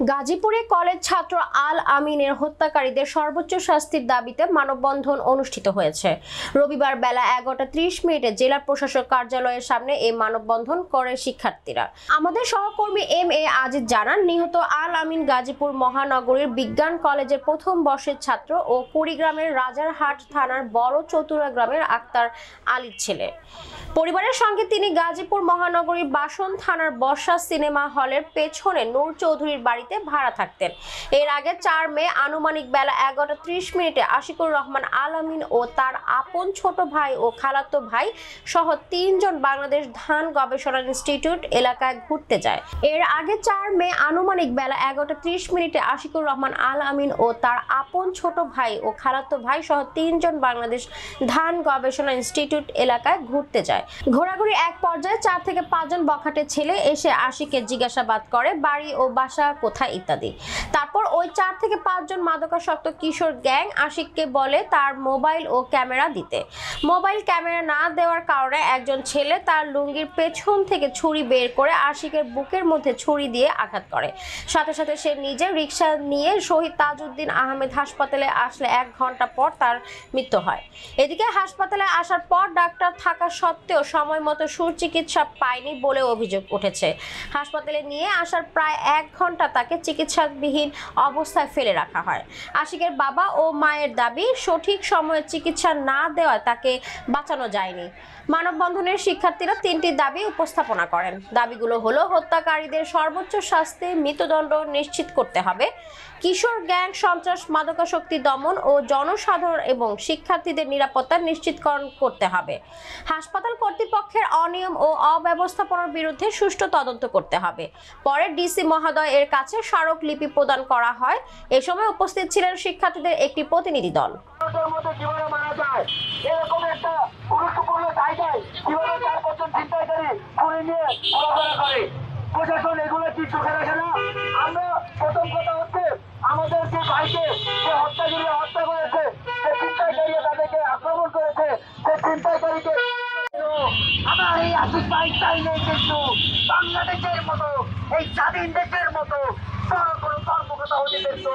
গাজীপুরে কলেজ ছাত্র আল আমিনের হত্যাকারীদের সর্বোচ্চ শাস্তির দাবিতে মানববন্ধন অনুষ্ঠিত হয়েছে। রবিবার বেলা 11:30 জেলা প্রশাসক কার্যালয়ের সামনে এই মানববন্ধন করে শিক্ষার্থীরা। আমাদের সহকর্মী এম.এ. আজিজ জানান, নিহত আল আমিন গাজীপুর মহানগরীর বিজ্ঞান কলেজের প্রথম বর্ষের ছাত্র ও কুড়িগ্রামের রাজারহাট থানার বড় চতুরা গ্রামের আক্তার আলীর ছেলে। পরিবারের সঙ্গে তিনি গাজীপুর মহানগরীর বাসন থানার বর্ষা সিনেমা হলের পেছনে নূর চৌধুরীর বাড়িতে ভাড়া থাকতেন। এর আগে 4 মে আনুমানিক বেলা 11:30 আশিকুর রহমান আল আমিন ও তার আপন ছোট ভাই ও খালাতো ভাই সহ 3 জন বাংলাদেশ ধান গবেষণা ইনস্টিটিউট এলাকায় ঘুরতে যায়। এর আগে 4 মে আনুমানিক বেলা 11:30 আশিকুর রহমান আল আমিন ও তার আপন ছোট ভাই ও খালাতো ভাই সহ 3 জন বাংলাদেশ ধান গবেষণা ইনস্টিটিউট এলাকায় ঘুরতে যায়। ঘোরাঘুরি এক পর্যায়ে 4 থেকে 5 জন বখাটে ছেলে এসে আশিককে জিজ্ঞাসাবাদ করে বাড়ি ও বাসা কোথায় ইত্যাদি। তারপর ওই 4 থেকে 5 জন মাদকাসক্ত কিশোর গ্যাং আশিককে বলে তার মোবাইল ও ক্যামেরা দিতে। মোবাইল ক্যামেরা না দেওয়ার কারণে একজন ছেলে তার লুঙ্গির পেছন থেকে ছুরি বের করে আশিকের বুকের মধ্যে ছুরি দিয়ে আঘাত করে। সাথে সাথে সে নিজে রিকশা নিয়ে শহীদ তাজউদ্দিন আহমেদ হাসপাতালে আসলে 1 ঘন্টা পর তার মৃত্যু হয়। এদিকে হাসপাতালে আসার পর ডাক্তার থাকা সত্ত্বেও সময় মতো সুচিকিৎসা পায়নি বলে অভিযোগ উঠেছে। হাসপাতালে নিয়ে আসার প্রায় 1 ঘন্টা তাকে চিকিৎসাবিহীন অবস্থায় ফেলে রাখা হয়। আশিকের বাবা ও মায়ের দাবি, সঠিক সময়ে চিকিৎসা না দেওয়ায় তাকে বাঁচানো যায়নি। মানববন্ধনের শিক্ষার্থীরা 3টি দাবি উপস্থাপনা করেন। দাবিগুলো হলো হত্যাকারীদের সর্বোচ্চ শাস্তি, মৃত্যুদণ্ড নিশ্চিত করতে হবে, কিশোর গ্যাং সন্ত্রাস, মাদকাসক্তি দমন ও জনসাধারণ এবং শিক্ষার্থীদের নিরাপত্তা নিশ্চিতকরণ করতে হবে। হাসপাতাল কর্তৃপক্ষের অনিয়ম ও অব্যবস্থাপনার বিরুদ্ধে সুষ্ঠু তদন্ত করতে হবে। পরে ডিসি মহোদয় এর কাছে স্মারকলিপি প্রদান করা হয়। এ সময় উপস্থিত ছিলেন শিক্ষার্থীদের একটি প্রতিনিধি দল। প্রশাসন এগুলো কি চোখে রাখে না? আমরা প্রথম কথা হচ্ছে আমাদের যে ভাইকে যে হত্যাকারী হত্যা করেছে, যে ছিনতাইকারী তাদেরকে আক্রমণ করেছে, সে ছিনতাইকারীকে আমার এই আশিক ভাই চাই নেই, কিন্তু বাংলাদেশের মতো এই স্বাধীন দেশের মতো বড় কোনো কর্মকর্তা হতে দেখতো।